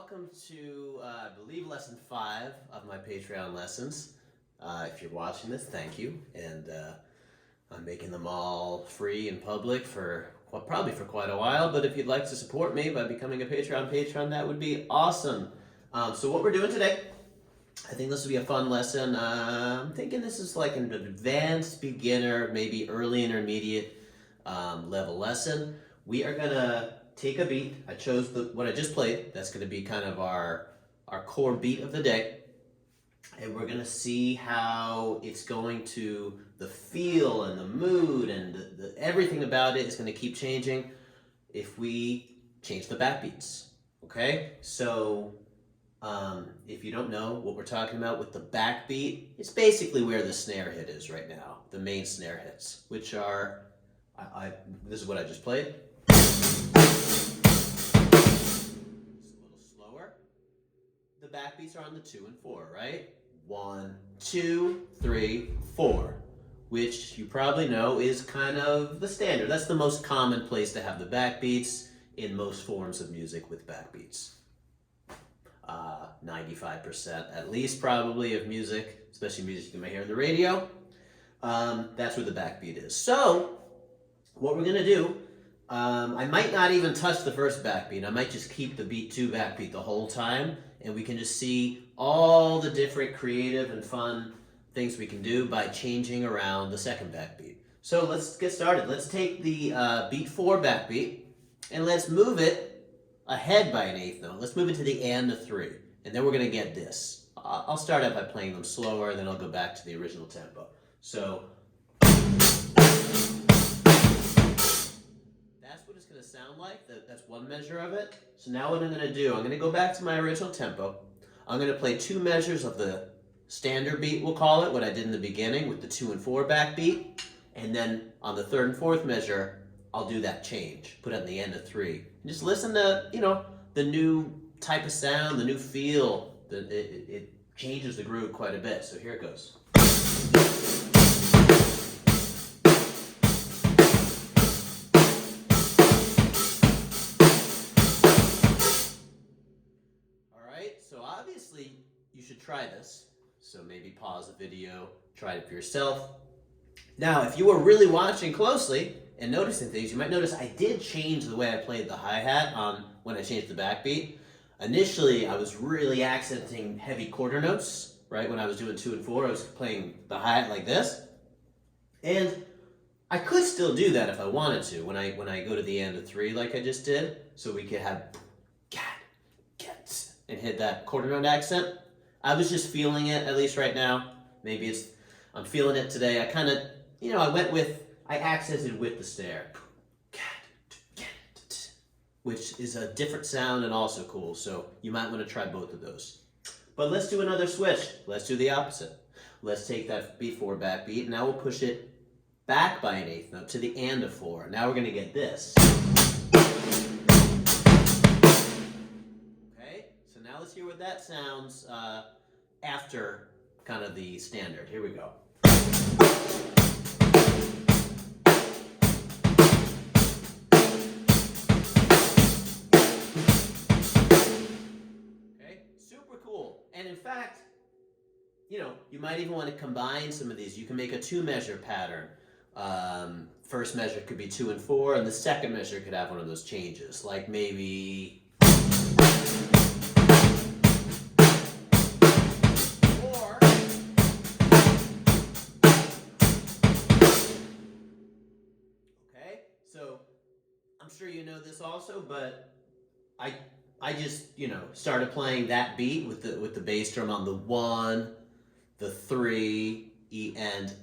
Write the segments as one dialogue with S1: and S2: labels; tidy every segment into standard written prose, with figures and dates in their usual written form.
S1: welcome to, I believe, lesson 5 of my Patreon lessons. If you're watching this, thank you. And I'm making them all free and public for, well, probably for quite a while. But if you'd like to support me by becoming a Patreon patron, that would be awesome. So what we're doing today, I think this will be a fun lesson. I'm thinking this is like an advanced beginner, maybe early intermediate level lesson. We are going to take a beat. I chose what I just played. That's going to be kind of our core beat of the day. And we're going to see how it's going to, the feel and the mood and everything about it is going to keep changing if we change the backbeats. Okay? So if you don't know what we're talking about with the backbeat, it's basically where the snare hit is right now. The main snare hits, which are, this is what I just played. The backbeats are on the 2 and 4, right? 1, 2, 3, 4, which you probably know is kind of the standard. That's the most common place to have the backbeats in most forms of music with backbeats. 95% at least probably of music, especially music you might hear on the radio, that's where the backbeat is. So what we're gonna do, I might not even touch the first backbeat. I might just keep the beat 2 backbeat the whole time, and we can just see all the different creative and fun things we can do by changing around the second backbeat. So let's get started. Let's take the beat 4 backbeat, and let's move it ahead by an eighth note. Let's move it to the and of 3, and then we're gonna get this. I'll start out by playing them slower, then I'll go back to the original tempo. So that's what it's going to sound like. That's one measure of it. So now what I'm going to do, I'm going to go back to my original tempo. I'm going to play 2 measures of the standard beat, we'll call it, what I did in the beginning with the 2 and 4 backbeat. And then on the 3rd and 4th measure, I'll do that change, put it on the end of 3. And just listen to, the new type of sound, the new feel. It changes the groove quite a bit. So here it goes. So obviously you should try this. So maybe pause the video, try it for yourself. Now, if you were really watching closely and noticing things, you might notice I did change the way I played the hi-hat when I changed the backbeat. Initially, I was really accenting heavy quarter notes, right? When I was doing 2 and 4, I was playing the hi-hat like this. And I could still do that if I wanted to when I go to the end of 3 like I just did. So we could have and hit that quarter note accent. I was just feeling it, at least right now. Maybe I'm feeling it today. I kind of, I accented with the snare, which is a different sound and also cool. So you might want to try both of those. But let's do another switch. Let's do the opposite. Let's take that B4 backbeat, and now we'll push it back by an eighth note to the and of 4. Now we're gonna get this. Now let's hear what that sounds after kind of the standard. Here we go. Okay, super cool. And in fact, you might even want to combine some of these. You can make a 2-measure pattern. First measure could be 2 and 4, and the second measure could have one of those changes, like maybe. So I'm sure you know this also, but I just started playing that beat with the bass drum on the 1, the 3, E and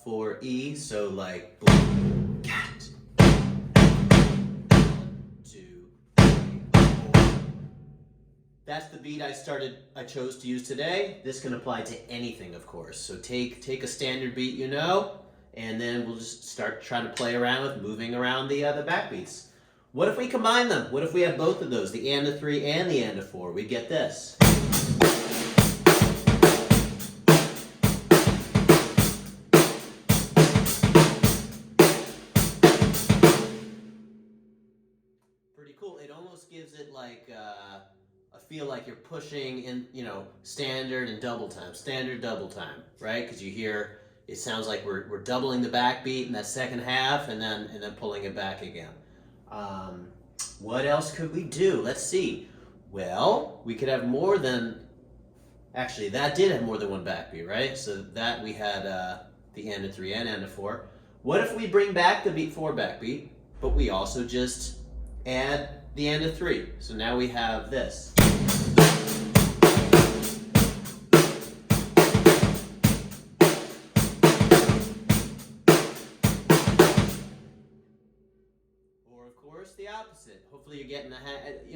S1: for E. So like 2, 3, 4. That's the beat I chose to use today. This can apply to anything, of course. So take a standard beat, and then we'll just start trying to play around with moving around the backbeats. What if we combine them? What if we have both of those, the and of 3 and the and of 4? We get this. Pretty cool. It almost gives it like a feel like you're pushing in, standard and double time, standard double time, right? Because you hear it sounds like we're doubling the backbeat in that second half and then pulling it back again. What else could we do? Let's see. Well, we could have more than. Actually, that did have more than one backbeat, right? So that we had the end of 3 and end of 4. What if we bring back the beat 4 backbeat, but we also just add the end of 3? So now we have this. Or of course the opposite. Hopefully you're getting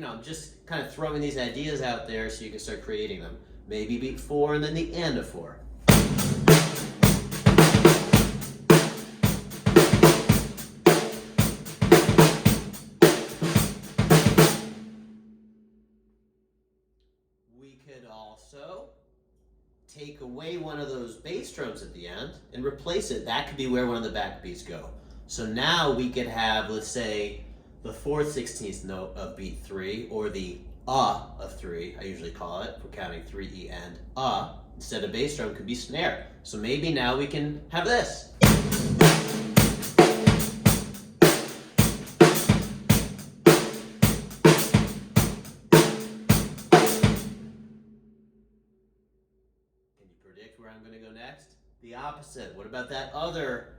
S1: I'm just kind of throwing these ideas out there so you can start creating them. Maybe beat 4 and then the end of 4. We could also take away one of those bass drums at the end and replace it. That could be where one of the backbeats go. So now we could have, let's say, the 4th 16th note of beat 3, or the of 3, I usually call it, for counting 3 E and instead of bass drum could be snare. So maybe now we can have this. Can you predict where I'm going to go next? The opposite. What about that other,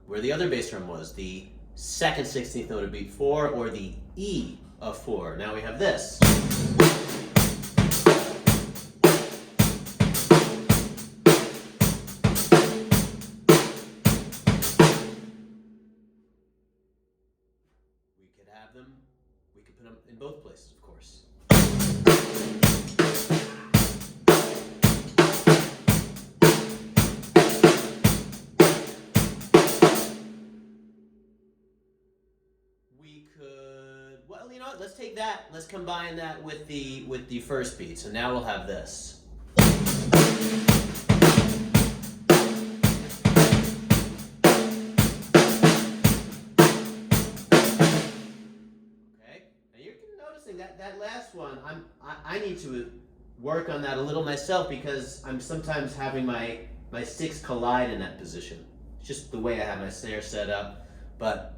S1: where the other bass drum was? The 2nd 16th note of beat 4, or the E of 4. Now we have this. We could have them, we could put them in both places, of course. We could, well, you know what, let's take that, let's combine that with the first beat. So now we'll have this. Okay, now you're noticing that last one, I need to work on that a little myself, because I'm sometimes having my sticks collide in that position. It's just the way I have my snare set up, but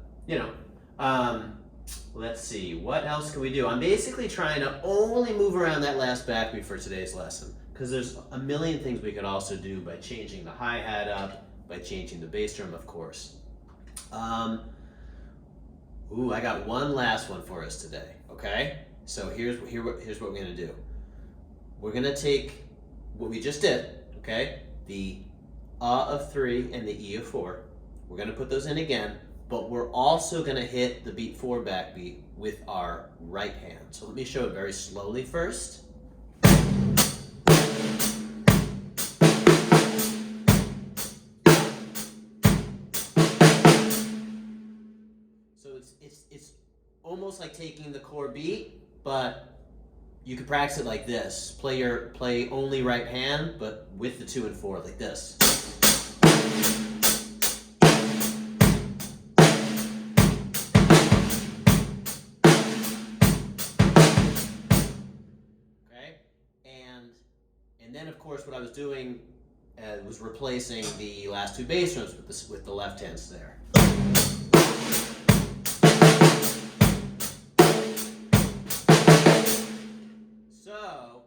S1: let's see, what else can we do? I'm basically trying to only move around that last backbeat for today's lesson, because there's a million things we could also do by changing the hi-hat up, by changing the bass drum, of course. I got one last one for us today, okay? So here's what we're gonna do. We're gonna take what we just did, okay? The of 3 and the E of 4. We're gonna put those in again, but we're also gonna hit the beat 4 backbeat with our right hand. So let me show it very slowly first. So it's almost like taking the core beat, but you could practice it like this. Play only right hand, but with the 2 and 4 like this. And then, of course, what I was doing was replacing the last 2 bass drums with the left hand snare. So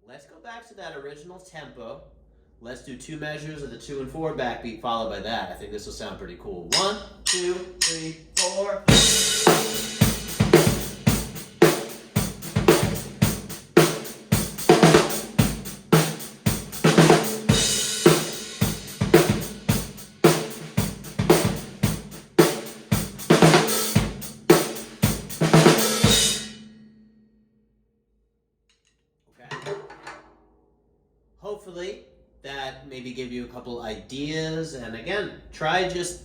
S1: let's go back to that original tempo. Let's do 2 measures of the 2 and 4 backbeat followed by that. I think this will sound pretty cool. 1, 2, 3, 4. Hopefully that maybe gave you a couple ideas, and again, try just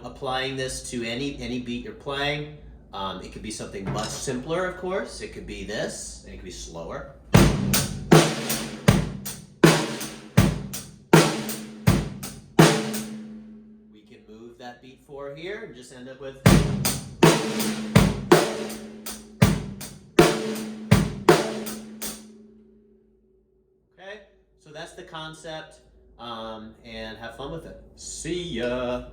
S1: applying this to any beat you're playing. It could be something much simpler, of course. It could be this, and it could be slower. We can move that beat 4 here and just end up with that's the concept, and have fun with it. See ya.